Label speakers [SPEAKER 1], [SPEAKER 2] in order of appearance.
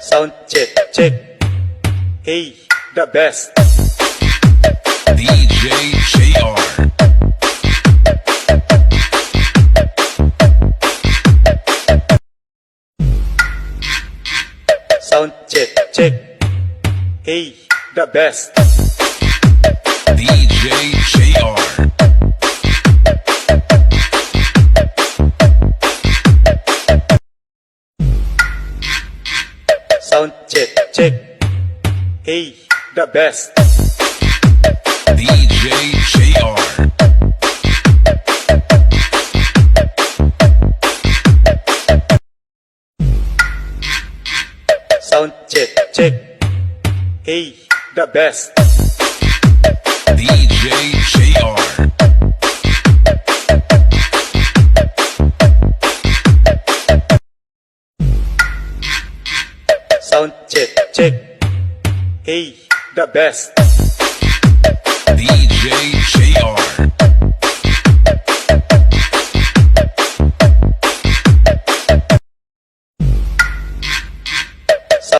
[SPEAKER 1] Sound check, check. Hey, the best.
[SPEAKER 2] DJ JR.
[SPEAKER 1] Sound check, check. Hey, the best.
[SPEAKER 2] DJ JR.
[SPEAKER 1] Sound check, check. Hey, the best.
[SPEAKER 2] DJ JR.
[SPEAKER 1] Sound check, check. Hey, the best.
[SPEAKER 2] DJ JR.
[SPEAKER 1] Sound check, check. Hey, the best.
[SPEAKER 2] DJ